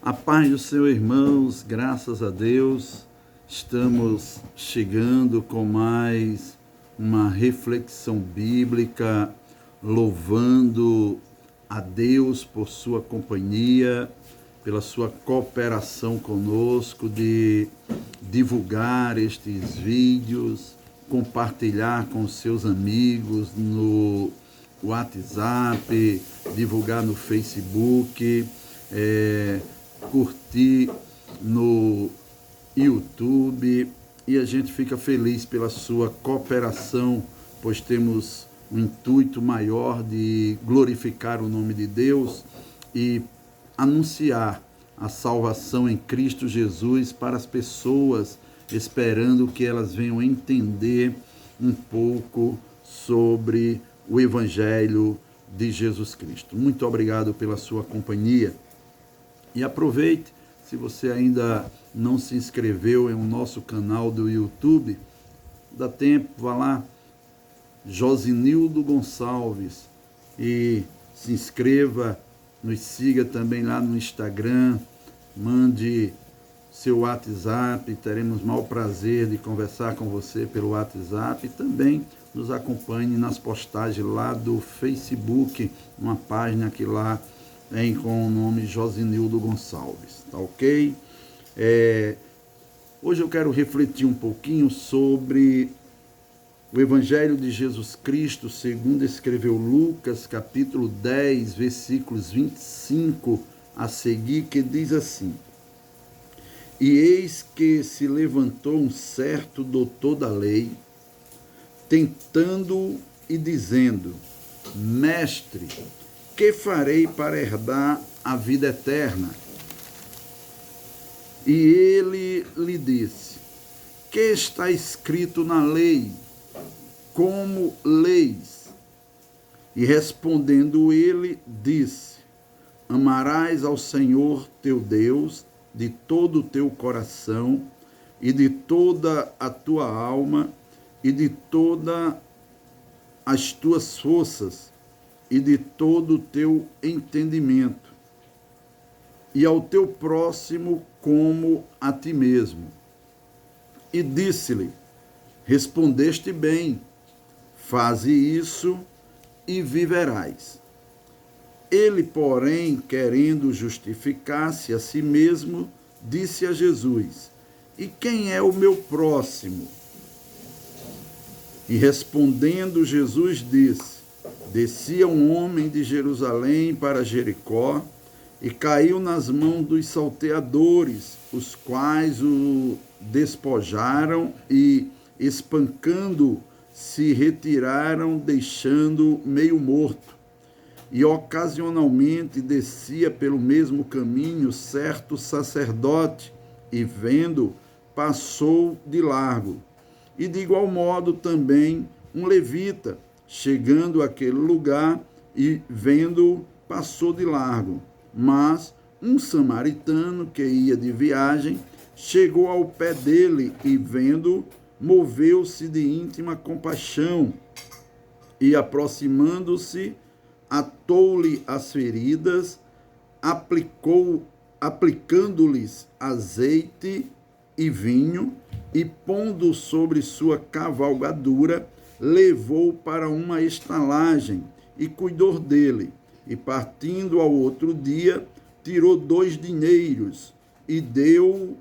A paz do Senhor, irmãos, graças a Deus, estamos chegando com mais uma reflexão bíblica, louvando a Deus por sua companhia, pela sua cooperação conosco de divulgar estes vídeos, compartilhar com seus amigos no WhatsApp, divulgar no Facebook, curtir no YouTube, e a gente fica feliz pela sua cooperação, pois temos um intuito maior de glorificar o nome de Deus e anunciar a salvação em Cristo Jesus para as pessoas, esperando que elas venham entender um pouco sobre o Evangelho de Jesus Cristo. Muito obrigado pela sua companhia. E aproveite, se você ainda não se inscreveu em nosso canal do YouTube, dá tempo, vá lá, Josinildo Gonçalves, e se inscreva, nos siga também lá no Instagram, mande seu WhatsApp, teremos o maior prazer de conversar com você pelo WhatsApp, e também nos acompanhe nas postagens lá do Facebook, uma página que lá com o nome Josinildo Gonçalves, tá ok? Hoje eu quero refletir um pouquinho sobre o Evangelho de Jesus Cristo, segundo escreveu Lucas, capítulo 10, versículos 25 a seguir, que diz assim: E eis que se levantou um certo doutor da lei, tentando e dizendo: Mestre, que farei para herdar a vida eterna? E ele lhe disse: Que está escrito na lei? Como leis? E respondendo ele, disse: Amarás ao Senhor teu Deus de todo o teu coração, e de toda a tua alma, e de todas as tuas forças, e de todo o teu entendimento, e ao teu próximo como a ti mesmo. E disse-lhe: Respondeste bem, faze isso e viverás. Ele, porém, querendo justificar-se a si mesmo, disse a Jesus: E quem é o meu próximo? E respondendo Jesus disse: Descia um homem de Jerusalém para Jericó e caiu nas mãos dos salteadores, os quais o despojaram e, espancando, se retiraram, deixando meio morto. E ocasionalmente descia pelo mesmo caminho certo sacerdote, e vendo, passou de largo. E de igual modo também um levita, chegando àquele lugar e vendo, passou de largo. Mas um samaritano que ia de viagem chegou ao pé dele e vendo, moveu-se de íntima compaixão e, aproximando-se, atou-lhe as feridas, aplicando-lhes azeite e vinho, e pondo sobre sua cavalgadura, levou para uma estalagem e cuidou dele. E partindo ao outro dia, tirou 2 dinheiros e deu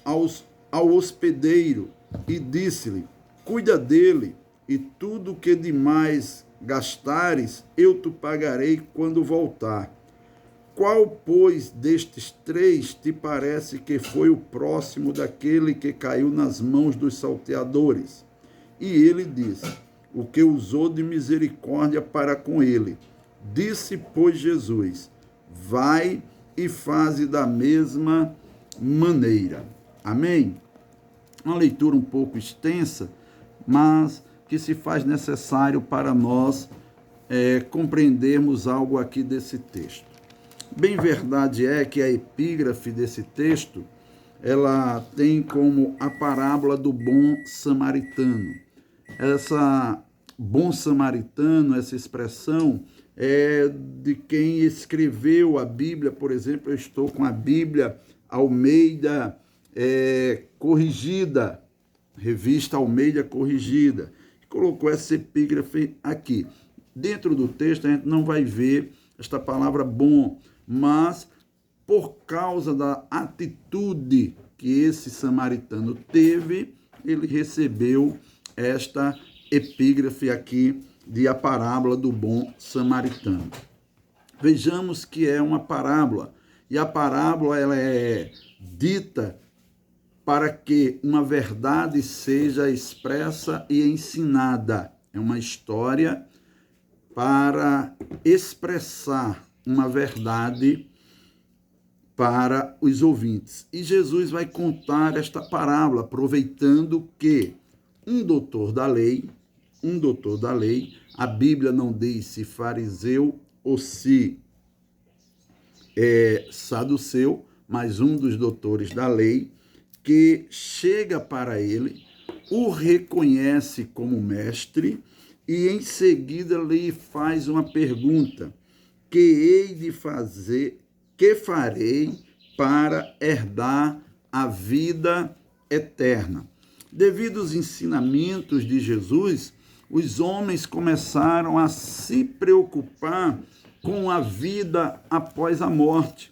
ao hospedeiro, e disse-lhe: Cuida dele, e tudo que demais gastares, eu te pagarei quando voltar. Qual, pois, destes 3 te parece que foi o próximo daquele que caiu nas mãos dos salteadores? E ele disse: O que usou de misericórdia para com ele. Disse, pois, Jesus: Vai e faze da mesma maneira. Amém? Uma leitura um pouco extensa, mas que se faz necessário para nós compreendermos algo aqui desse texto. Bem verdade é que a epígrafe desse texto, ela tem como a parábola do bom samaritano. Essa bom samaritano, essa expressão, de quem escreveu a Bíblia. Por exemplo, eu estou com a Bíblia Almeida Corrigida, revista Almeida Corrigida, colocou essa epígrafe aqui. Dentro do texto a gente não vai ver esta palavra bom, mas por causa da atitude que esse samaritano teve, ele recebeu esta epígrafe aqui de a parábola do bom samaritano. Vejamos que é uma parábola, e a parábola ela é dita para que uma verdade seja expressa e ensinada. É uma história para expressar uma verdade para os ouvintes. E Jesus vai contar esta parábola, aproveitando que um doutor da lei, a Bíblia não diz se fariseu ou se saduceu, mas um dos doutores da lei, que chega para ele, o reconhece como mestre e em seguida lhe faz uma pergunta: que hei de fazer, que farei para herdar a vida eterna? Devido aos ensinamentos de Jesus, os homens começaram a se preocupar com a vida após a morte,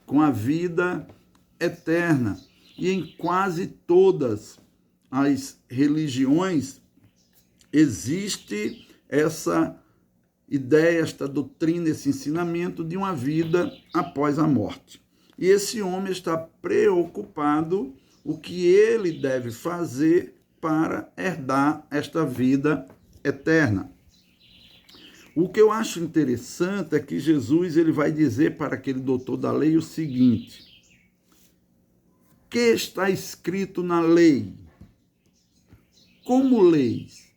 com a vida eterna. E em quase todas as religiões existe essa ideia, esta doutrina, esse ensinamento de uma vida após a morte. E esse homem está preocupado o que ele deve fazer para herdar esta vida eterna. O que eu acho interessante é que Jesus ele vai dizer para aquele doutor da lei o seguinte: que está escrito na lei? Como leis?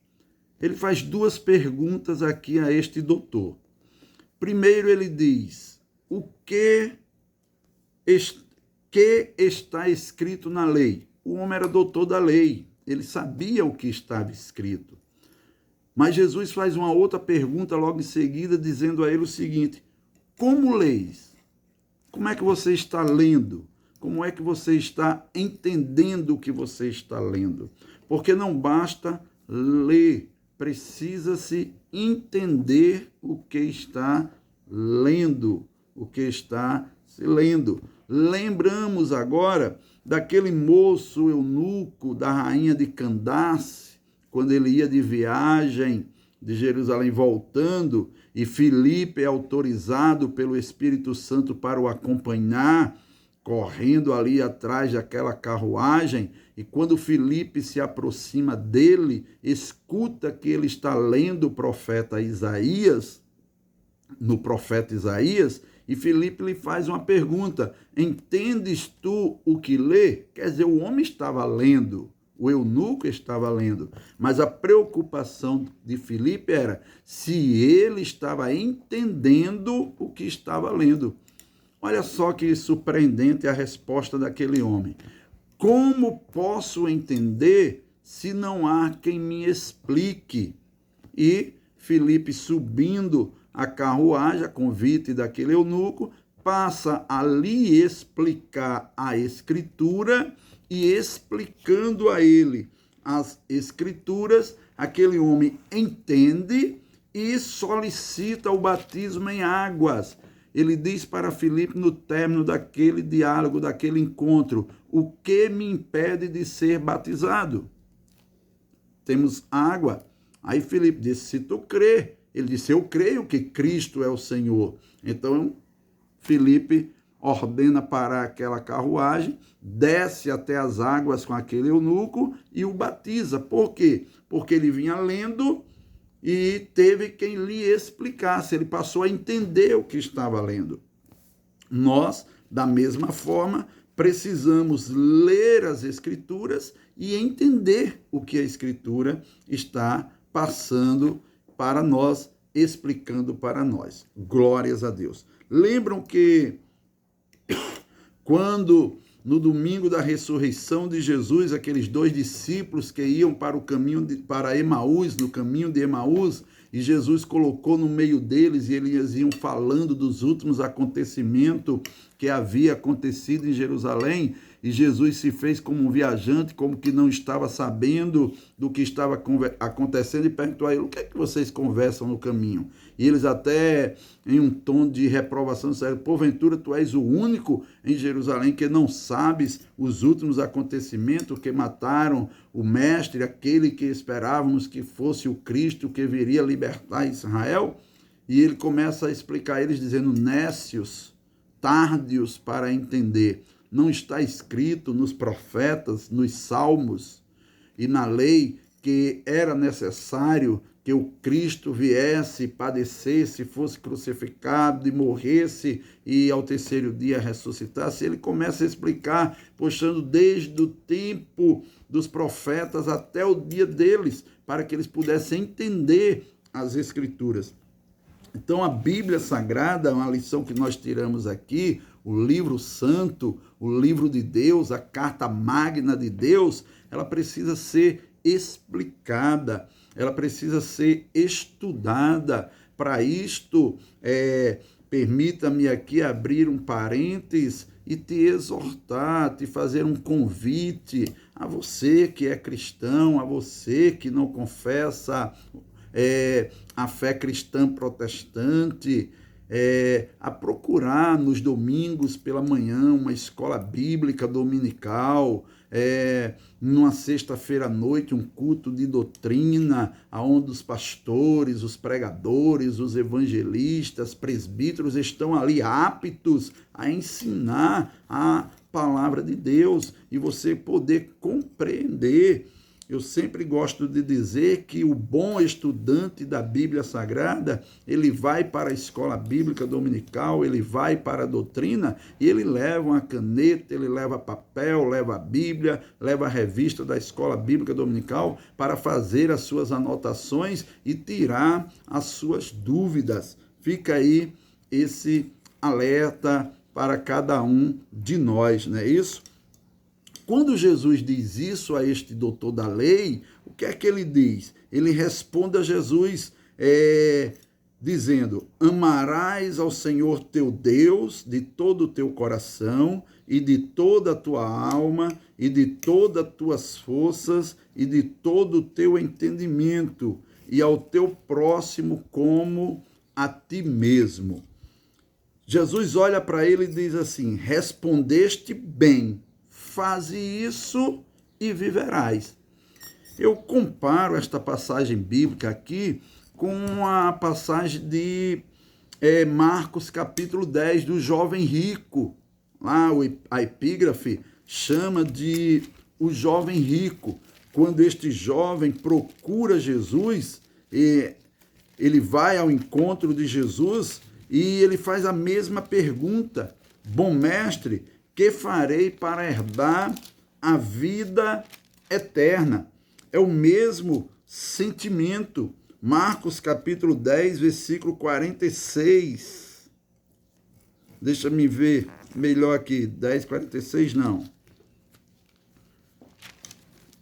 Ele faz duas perguntas aqui a este doutor. Primeiro ele diz: o que está escrito na lei? O homem era doutor da lei, ele sabia o que estava escrito. Mas Jesus faz uma outra pergunta logo em seguida, dizendo a ele o seguinte: como leis? Como é que você está lendo? Como é que você está entendendo o que você está lendo? Porque não basta ler, precisa-se entender o que está lendo, o que está se lendo. Lembramos agora daquele moço eunuco da rainha de Candace, quando ele ia de viagem de Jerusalém voltando, e Filipe é autorizado pelo Espírito Santo para o acompanhar, correndo ali atrás daquela carruagem, e quando Filipe se aproxima dele, escuta que ele está lendo o profeta Isaías, no profeta Isaías, e Filipe lhe faz uma pergunta: entendes tu o que lê? Quer dizer, o homem estava lendo, o eunuco estava lendo, mas a preocupação de Filipe era se ele estava entendendo o que estava lendo. Olha só que surpreendente a resposta daquele homem: como posso entender se não há quem me explique? E Filipe, subindo a carruagem, a convite daquele eunuco, passa a lhe explicar a Escritura, e explicando a ele as Escrituras, aquele homem entende e solicita o batismo em águas. Ele diz para Filipe no término daquele diálogo, daquele encontro: o que me impede de ser batizado? Temos água. Aí Filipe disse: se tu crê. Ele disse: eu creio que Cristo é o Senhor. Então Filipe ordena parar aquela carruagem, desce até as águas com aquele eunuco e o batiza. Por quê? Porque ele vinha lendo e teve quem lhe explicasse. Ele passou a entender o que estava lendo. Nós, da mesma forma, precisamos ler as Escrituras e entender o que a Escritura está passando para nós, explicando para nós. Glórias a Deus. Lembram que quando no domingo da ressurreição de Jesus, aqueles dois discípulos que iam para o caminho para Emaús, no caminho de Emaús, e Jesus colocou no meio deles, e eles iam falando dos últimos acontecimentos que havia acontecido em Jerusalém, e Jesus se fez como um viajante, como que não estava sabendo do que estava acontecendo, e perguntou a ele: o que é que vocês conversam no caminho? E eles até, em um tom de reprovação, disseram: porventura tu és o único em Jerusalém que não sabes os últimos acontecimentos, que mataram o mestre, aquele que esperávamos que fosse o Cristo, que viria libertar Israel? E ele começa a explicar a eles, dizendo: nécios, tardios para entender. Não está escrito nos profetas, nos salmos e na lei que era necessário que o Cristo viesse, padecesse, fosse crucificado e morresse e ao terceiro dia ressuscitasse? Ele começa a explicar, puxando desde o tempo dos profetas até o dia deles, para que eles pudessem entender as Escrituras. Então, a Bíblia Sagrada, uma lição que nós tiramos aqui, o livro santo, o livro de Deus, a carta magna de Deus, ela precisa ser explicada, ela precisa ser estudada. Para isto, permita-me aqui abrir um parênteses e te exortar, te fazer um convite a você que é cristão, a você que não confessa a fé cristã protestante, a procurar nos domingos pela manhã uma escola bíblica dominical, numa sexta-feira à noite um culto de doutrina, onde os pastores, os pregadores, os evangelistas, presbíteros estão ali aptos a ensinar a palavra de Deus e você poder compreender. Eu sempre gosto de dizer que o bom estudante da Bíblia Sagrada, ele vai para a escola bíblica dominical, ele vai para a doutrina e ele leva uma caneta, ele leva papel, leva a Bíblia, leva a revista da escola bíblica dominical para fazer as suas anotações e tirar as suas dúvidas. Fica aí esse alerta para cada um de nós, não é isso? Quando Jesus diz isso a este doutor da lei, o que é que ele diz? Ele responde a Jesus dizendo: amarás ao Senhor teu Deus de todo o teu coração e de toda a tua alma e de todas as tuas forças e de todo o teu entendimento, e ao teu próximo como a ti mesmo. Jesus olha para ele e diz assim: respondeste bem, faze isso e viverás. Eu comparo esta passagem bíblica aqui com a passagem de Marcos capítulo 10, do jovem rico. Lá a epígrafe chama de o jovem rico. Quando este jovem procura Jesus, ele vai ao encontro de Jesus e ele faz a mesma pergunta: bom mestre, que farei para herdar a vida eterna? É o mesmo sentimento. Marcos capítulo 10, versículo 46. Deixa-me ver melhor aqui. 10, 46 não.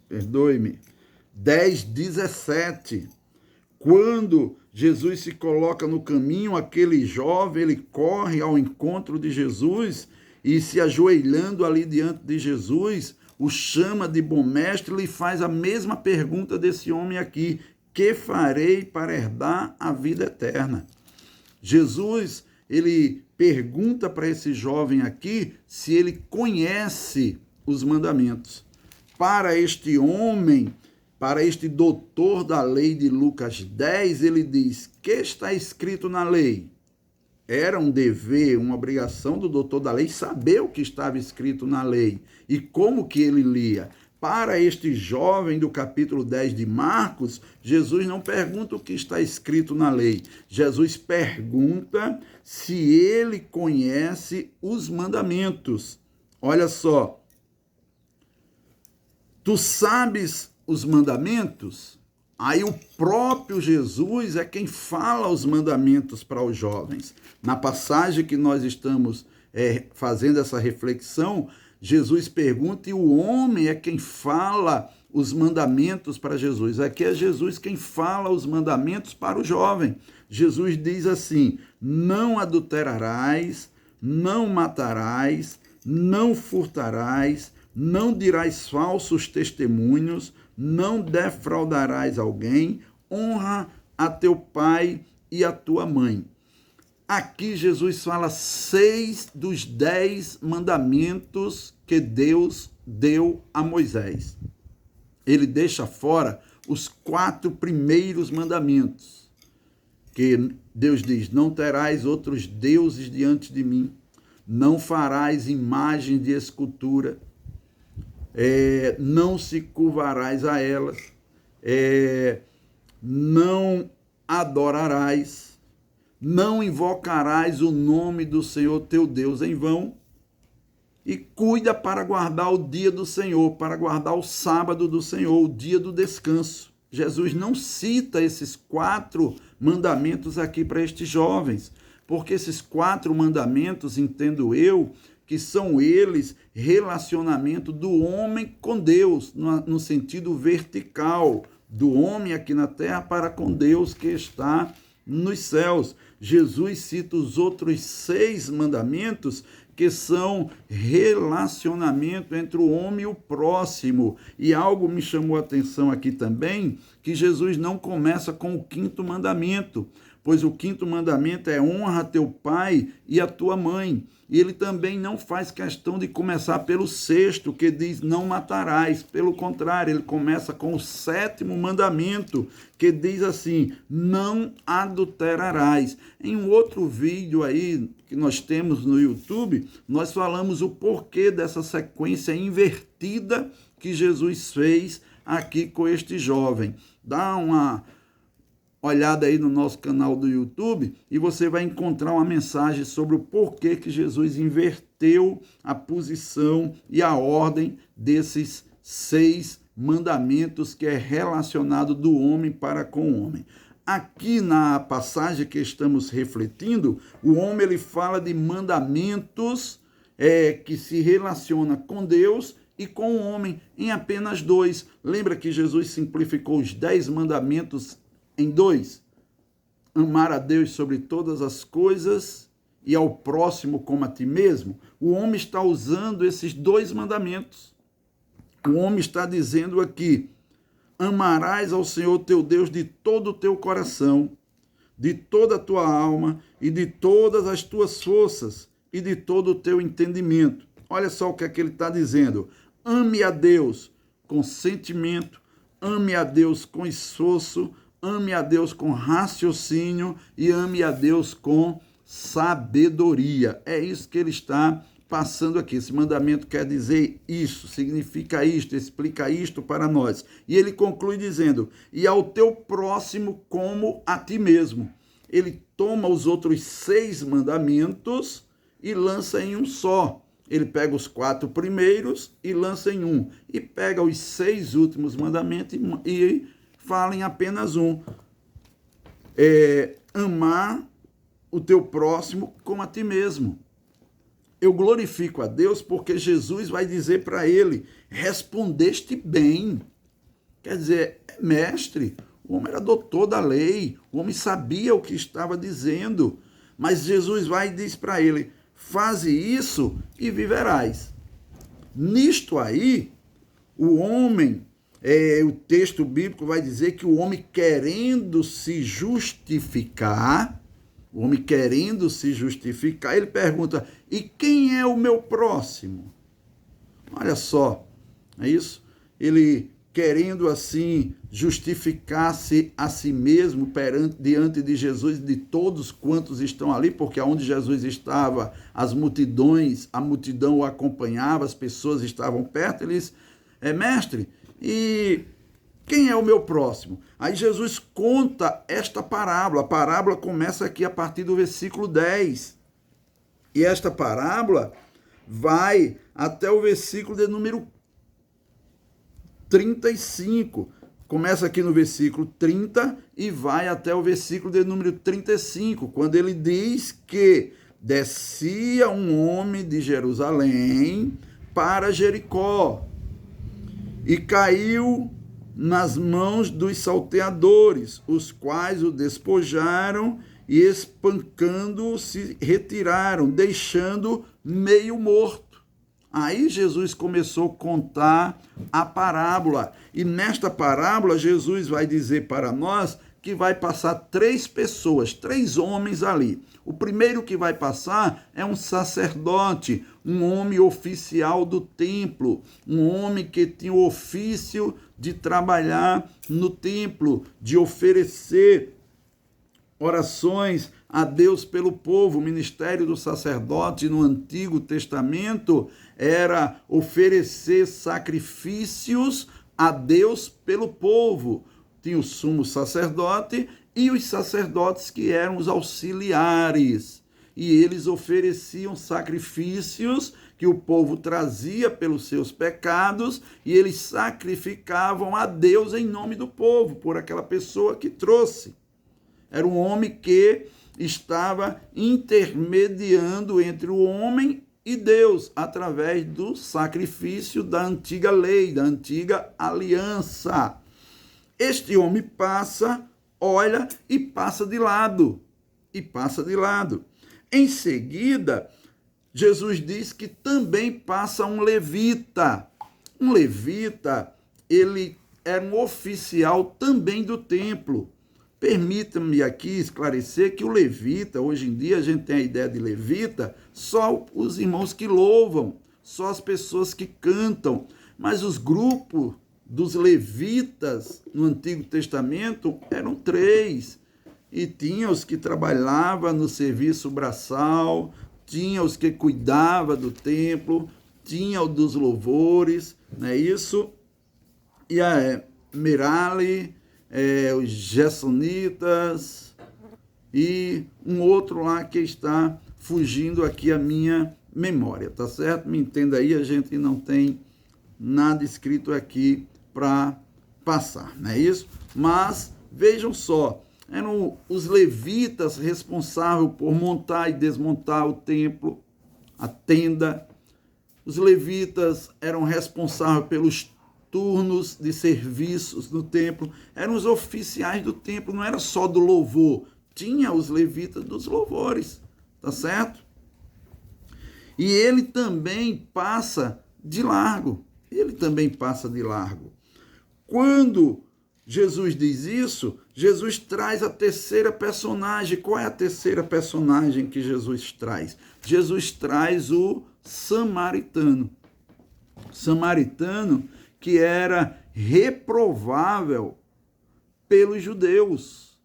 Perdoe-me. 10, 17. Quando Jesus se coloca no caminho, aquele jovem, ele corre ao encontro de Jesus e, se ajoelhando ali diante de Jesus, o chama de bom mestre e lhe faz a mesma pergunta desse homem aqui: que farei para herdar a vida eterna? Jesus, ele pergunta para esse jovem aqui se ele conhece os mandamentos. Para este homem, para este doutor da lei de Lucas 10, ele diz: que está escrito na lei? Era um dever, uma obrigação do doutor da lei saber o que estava escrito na lei e como que ele lia. Para este jovem do capítulo 10 de Marcos, Jesus não pergunta o que está escrito na lei. Jesus pergunta se ele conhece os mandamentos. Olha só. Tu sabes os mandamentos? Aí o próprio Jesus é quem fala os mandamentos para os jovens. Na passagem que nós estamos fazendo essa reflexão, Jesus pergunta e o homem é quem fala os mandamentos para Jesus. Aqui é Jesus quem fala os mandamentos para o jovem. Jesus diz assim: não adulterarás, não matarás, não furtarás, não dirás falsos testemunhos, não defraudarás alguém, honra a teu pai e a tua mãe. Aqui Jesus fala 6 dos 10 mandamentos que Deus deu a Moisés. Ele deixa fora os 4 primeiros mandamentos, que Deus diz: não terás outros deuses diante de mim, não farás imagem de escultura, não se curvarás a elas, não adorarás, não invocarás o nome do Senhor teu Deus em vão, e cuida para guardar o dia do Senhor, para guardar o sábado do Senhor, o dia do descanso. Jesus não cita esses 4 mandamentos aqui para estes jovens, porque esses 4 mandamentos, entendo eu, que são eles relacionamento do homem com Deus, no sentido vertical, do homem aqui na terra para com Deus que está nos céus. Jesus cita os outros 6 mandamentos que são relacionamento entre o homem e o próximo. E algo me chamou a atenção aqui também, que Jesus não começa com o 5º mandamento, pois o 5º mandamento é honra teu pai e a tua mãe. E ele também não faz questão de começar pelo 6º, que diz não matarás. Pelo contrário, ele começa com o 7º mandamento, que diz assim, não adulterarás. Em um outro vídeo aí que nós temos no YouTube, nós falamos o porquê dessa sequência invertida que Jesus fez aqui com este jovem. Dá uma olhada aí no nosso canal do YouTube e você vai encontrar uma mensagem sobre o porquê que Jesus inverteu a posição e a ordem desses 6 mandamentos que é relacionado do homem para com o homem. Aqui na passagem que estamos refletindo, o homem ele fala de mandamentos que se relaciona com Deus e com o homem em apenas 2. Lembra que Jesus simplificou os 10 mandamentos em 2, amar a Deus sobre todas as coisas e ao próximo como a ti mesmo. O homem está usando esses 2 mandamentos. O homem está dizendo aqui, amarás ao Senhor teu Deus de todo o teu coração, de toda a tua alma e de todas as tuas forças e de todo o teu entendimento. Olha só o que é que ele está dizendo. Ame a Deus com sentimento, ame a Deus com esforço, ame a Deus com raciocínio e ame a Deus com sabedoria. É isso que ele está passando aqui. Esse mandamento quer dizer isso, significa isto, explica isto para nós. E ele conclui dizendo, e ao teu próximo como a ti mesmo. Ele toma os outros 6 mandamentos e lança em um só. Ele pega os 4 primeiros e lança em um. E pega os 6 últimos mandamentos e fala em apenas um. Amar o teu próximo como a ti mesmo. Eu glorifico a Deus porque Jesus vai dizer para ele, respondeste bem. Quer dizer, mestre, o homem era doutor da lei, o homem sabia o que estava dizendo, mas Jesus vai e diz para ele, faze isso e viverás. Nisto aí, o homem, o texto bíblico vai dizer que o homem querendo se justificar, ele pergunta, e quem é o meu próximo? Olha só, é isso? Ele querendo assim justificar-se a si mesmo diante de Jesus, de todos quantos estão ali, porque onde Jesus estava, a multidão o acompanhava, as pessoas estavam perto, eles, mestre, e quem é o meu próximo? Aí Jesus conta esta parábola. A parábola começa aqui a partir do versículo 10. E esta parábola vai até o versículo de número 35. Começa aqui no versículo 30 e vai até o versículo de número 35, quando ele diz que descia um homem de Jerusalém para Jericó. e caiu nas mãos dos salteadores, os quais o despojaram e, espancando-o, se retiraram, deixando meio morto. Aí Jesus começou a contar a parábola, e nesta parábola Jesus vai dizer para nós que vai passar 3 pessoas, 3 homens ali. O primeiro que vai passar é um sacerdote, um homem oficial do templo, um homem que tinha o ofício de trabalhar no templo, de oferecer orações a Deus pelo povo. O ministério do sacerdote no Antigo Testamento era oferecer sacrifícios a Deus pelo povo. Tinha o sumo sacerdote e os sacerdotes que eram os auxiliares. E eles ofereciam sacrifícios que o povo trazia pelos seus pecados, e eles sacrificavam a Deus em nome do povo, por aquela pessoa que trouxe. Era um homem que estava intermediando entre o homem e Deus, através do sacrifício da antiga lei, da antiga aliança. Este homem passa, olha e passa de lado. E passa de lado. Em seguida, Jesus diz que também passa um levita. Um levita, ele era um oficial também do templo. Permita-me aqui esclarecer que o levita, hoje em dia a gente tem a ideia de levita, só os irmãos que louvam, só as pessoas que cantam, mas os grupos dos levitas no Antigo Testamento eram 3, e tinha os que trabalhavam no serviço braçal, tinha os que cuidavam do templo, tinha o dos louvores, não é isso? E a Merari, os Gersonitas e um outro lá que está fugindo aqui a minha memória, tá certo? Me entenda aí, a gente não tem nada escrito aqui para passar, não é isso? Mas vejam só, eram os levitas responsáveis por montar e desmontar o templo, a tenda. Os levitas eram responsáveis pelos turnos de serviços no templo, eram os oficiais do templo, não era só do louvor, tinha os levitas dos louvores, tá certo? E ele também passa de largo, Quando Jesus diz isso, Jesus traz a terceira personagem. Qual é a terceira personagem que Jesus traz? Jesus traz o samaritano. Samaritano que era reprovável pelos judeus.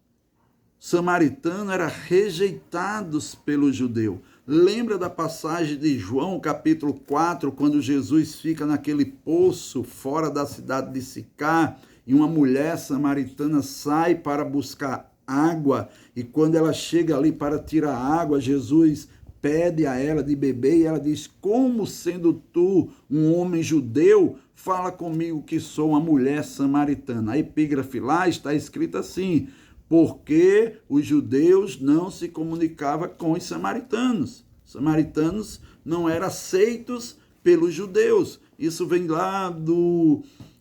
Samaritano era rejeitado pelos judeus. Lembra da passagem de João, capítulo 4, quando Jesus fica naquele poço fora da cidade de Sicá, e uma mulher samaritana sai para buscar água, e quando ela chega ali para tirar água, Jesus pede a ela de beber, e ela diz: como sendo tu um homem judeu, fala comigo que sou uma mulher samaritana. A epígrafe lá está escrita assim: porque os judeus não se comunicavam com os samaritanos. Os samaritanos não eram aceitos pelos judeus. Isso vem lá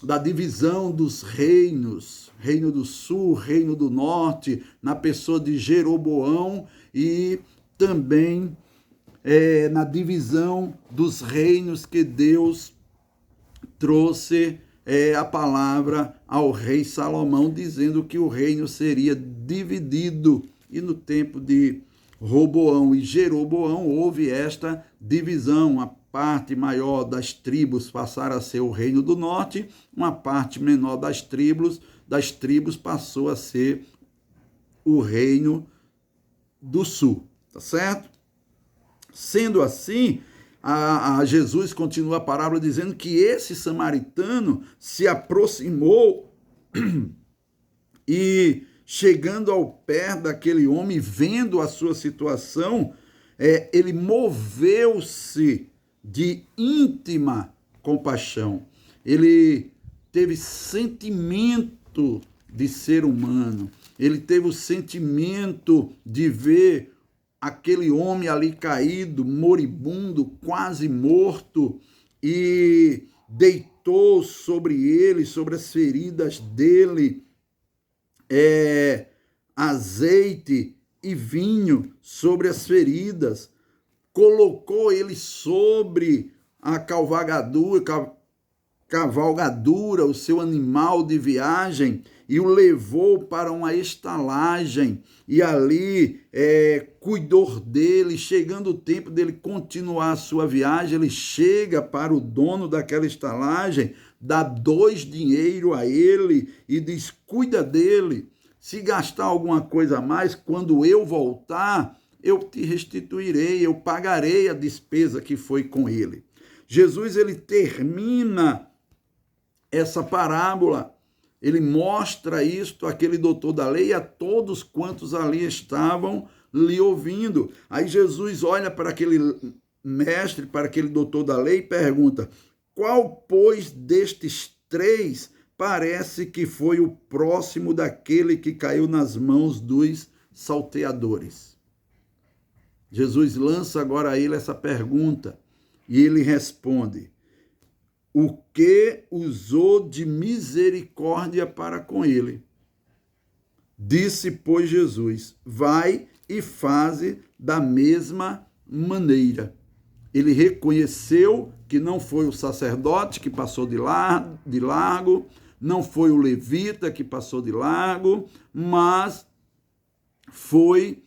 da divisão dos reinos, Reino do Sul, Reino do Norte, na pessoa de Jeroboão, e também na divisão dos reinos que Deus trouxe a palavra ao rei Salomão, dizendo que o reino seria dividido. E no tempo de Roboão e Jeroboão houve esta divisão. A parte maior das tribos passaram a ser o reino do norte, uma parte menor das tribos passou a ser o reino do sul, tá certo? Sendo assim, Jesus continua a parábola dizendo que esse samaritano se aproximou e, chegando ao pé daquele homem, vendo a sua situação, ele moveu-se de íntima compaixão. Ele teve sentimento de ser humano, ele teve o sentimento de ver aquele homem ali caído, moribundo, quase morto, e deitou sobre ele, sobre as feridas dele, azeite e vinho sobre as feridas, colocou ele sobre a cavalgadura, o seu animal de viagem, e o levou para uma estalagem, e ali cuidou dele. Chegando o tempo dele continuar a sua viagem, ele chega para o dono daquela estalagem, dá 2 dinheiro a ele e diz: cuida dele, se gastar alguma coisa a mais, quando eu voltar, eu te restituirei, eu pagarei a despesa que foi com ele. Jesus, ele termina essa parábola, ele mostra isto àquele doutor da lei e a todos quantos ali estavam lhe ouvindo. Aí Jesus olha para aquele mestre, para aquele doutor da lei e pergunta: qual, pois, destes 3 parece que foi o próximo daquele que caiu nas mãos dos salteadores? Jesus lança agora a ele essa pergunta e ele responde: o que usou de misericórdia para com ele? Disse, pois, Jesus: vai e faze da mesma maneira. Ele reconheceu que não foi o sacerdote que passou de largo, não foi o levita que passou de largo, mas foi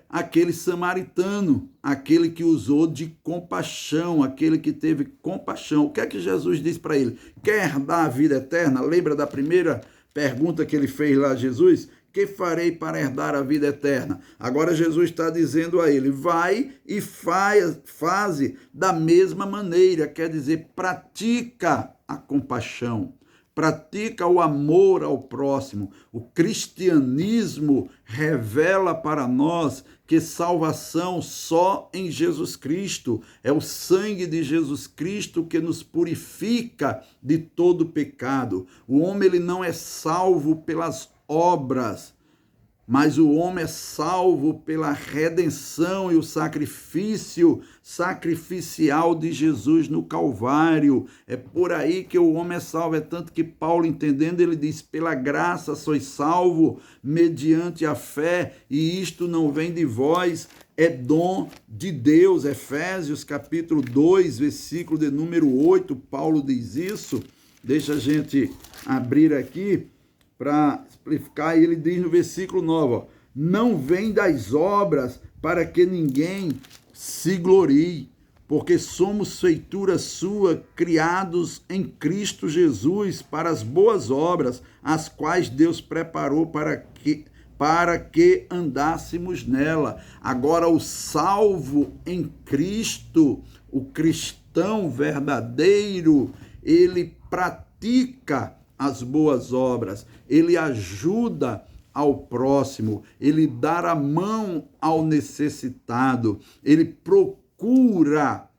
aquele samaritano, aquele que usou de compaixão, aquele que teve compaixão. O que é que Jesus disse para ele? Quer herdar a vida eterna? Lembra da primeira pergunta que ele fez lá a Jesus? Que farei para herdar a vida eterna? Agora Jesus está dizendo a ele: vai e faze da mesma maneira, quer dizer, pratica a compaixão, pratica o amor ao próximo. O cristianismo revela para nós que salvação só em Jesus Cristo. É o sangue de Jesus Cristo que nos purifica de todo pecado. O homem, ele não é salvo pelas obras, mas o homem é salvo pela redenção e o sacrifício sacrificial de Jesus no Calvário. É por aí que o homem é salvo. É tanto que Paulo, entendendo, ele diz: pela graça sois salvo, mediante a fé, e isto não vem de vós, é dom de Deus. Efésios capítulo 2, versículo de número 8, Paulo diz isso. Deixa a gente abrir aqui para explicar, e ele diz no versículo 9, ó: não vem das obras para que ninguém se glorie, porque somos feitura sua, criados em Cristo Jesus para as boas obras, as quais Deus preparou para que andássemos nela. Agora, o salvo em Cristo, o cristão verdadeiro, ele pratica as boas obras, ele ajuda ao próximo, ele dá a mão ao necessitado, ele procura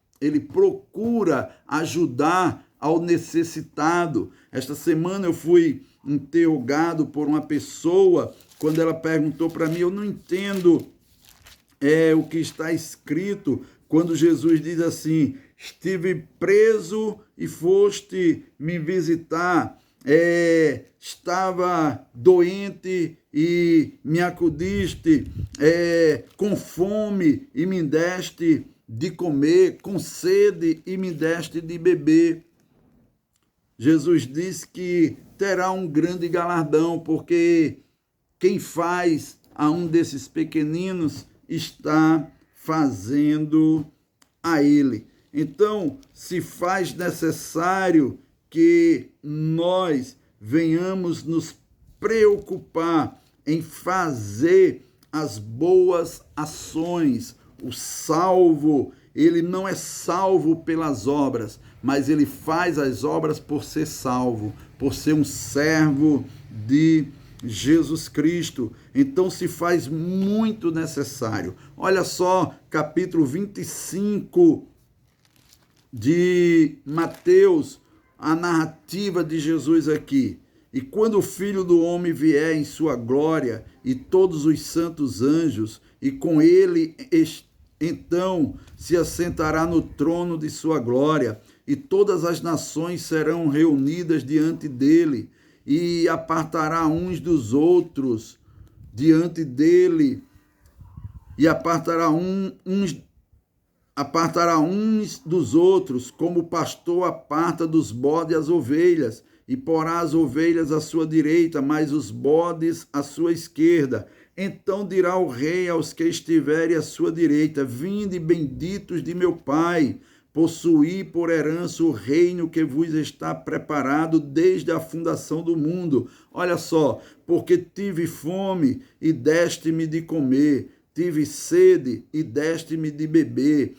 ajudar ao necessitado. Esta semana eu fui interrogado por uma pessoa, quando ela perguntou para mim: eu não entendo o que está escrito quando Jesus diz assim: estive preso e foste me visitar, estava doente e me acudiste, com fome e me deste de comer, com sede e me deste de beber. Jesus diz que terá um grande galardão, porque quem faz a um desses pequeninos está fazendo a ele. Então, se faz necessário que nós venhamos nos preocupar em fazer as boas ações. O salvo, ele não é salvo pelas obras, mas ele faz as obras por ser salvo, por ser um servo de Jesus Cristo. Então se faz muito necessário. Olha só, capítulo 25 de Mateus, a narrativa de Jesus aqui. E quando o Filho do Homem vier em sua glória e todos os santos anjos, e com ele Então se assentará no trono de sua glória, e todas as nações serão reunidas diante dele, e apartará uns dos outros diante dele, e apartará uns dos outros, como o pastor aparta dos bodes as ovelhas, e porá as ovelhas à sua direita, mas os bodes à sua esquerda. Então dirá o rei aos que estiverem à sua direita: vinde, benditos de meu Pai, possuí por herança o reino que vos está preparado desde a fundação do mundo. Olha só, porque tive fome e deste-me de comer, tive sede e deste-me de beber,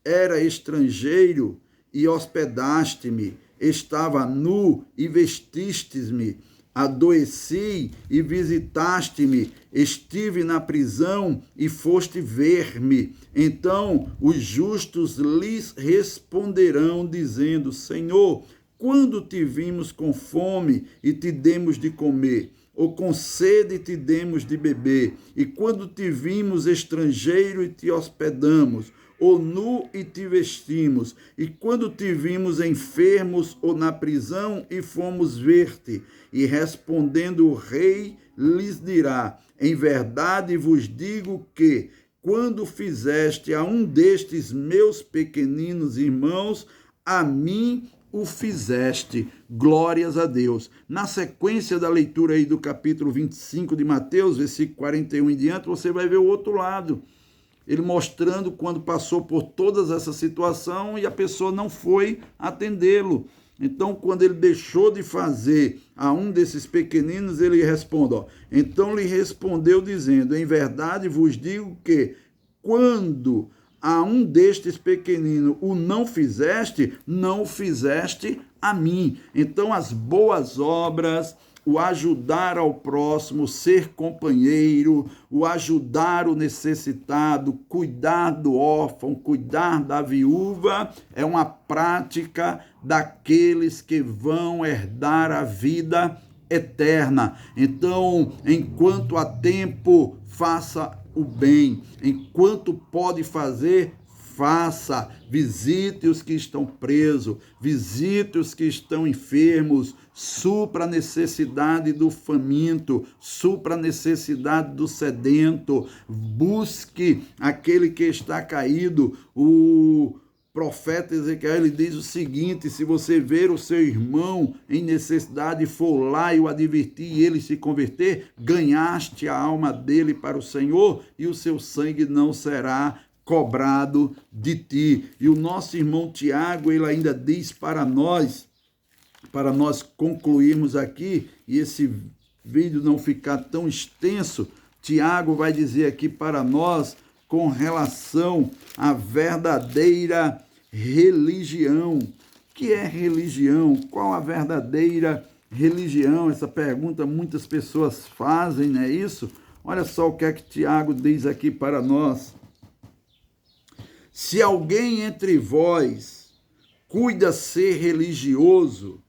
era estrangeiro e hospedaste-me, estava nu e vestistes-me, adoeci e visitaste-me, estive na prisão e foste ver-me. Então os justos lhes responderão, dizendo: Senhor, quando te vimos com fome e te demos de comer, ou com sede e te demos de beber? E quando te vimos estrangeiro e te hospedamos, ou nu e te vestimos? E quando te vimos enfermos ou na prisão e fomos ver-te? E respondendo o rei lhes dirá: em verdade vos digo que, quando fizeste a um destes meus pequeninos irmãos, a mim o fizeste. Glórias a Deus. Na sequência da leitura aí do capítulo 25 de Mateus, versículo 41 em diante, você vai ver o outro lado. Ele mostrando quando passou por todas essa situação e a pessoa não foi atendê-lo. Então, quando ele deixou de fazer a um desses pequeninos, ele responde, então lhe respondeu dizendo: em verdade vos digo que, quando a um destes pequeninos o não fizeste, não o fizeste a mim. Então, as boas obras, o ajudar ao próximo, ser companheiro, o ajudar o necessitado, cuidar do órfão, cuidar da viúva, é uma prática daqueles que vão herdar a vida eterna. Então, enquanto há tempo, faça o bem. Enquanto pode fazer, faça. Visite os que estão presos, visite os que estão enfermos, supra a necessidade do faminto, supra a necessidade do sedento, busque aquele que está caído. O profeta Ezequiel, ele diz o seguinte: se você ver o seu irmão em necessidade e for lá e o advertir e ele se converter, ganhaste a alma dele para o Senhor e o seu sangue não será cobrado de ti. E o nosso irmão Tiago, ele ainda diz para nós concluirmos aqui, e esse vídeo não ficar tão extenso, Tiago vai dizer aqui para nós com relação à verdadeira religião. O que é religião? Qual a verdadeira religião? Essa pergunta muitas pessoas fazem, não é isso? Olha só o que é que Tiago diz aqui para nós. Se alguém entre vós cuida ser religioso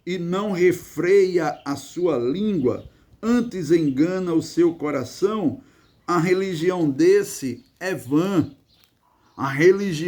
e não refreia a sua língua, antes engana o seu coração, a religião desse é vã. A religião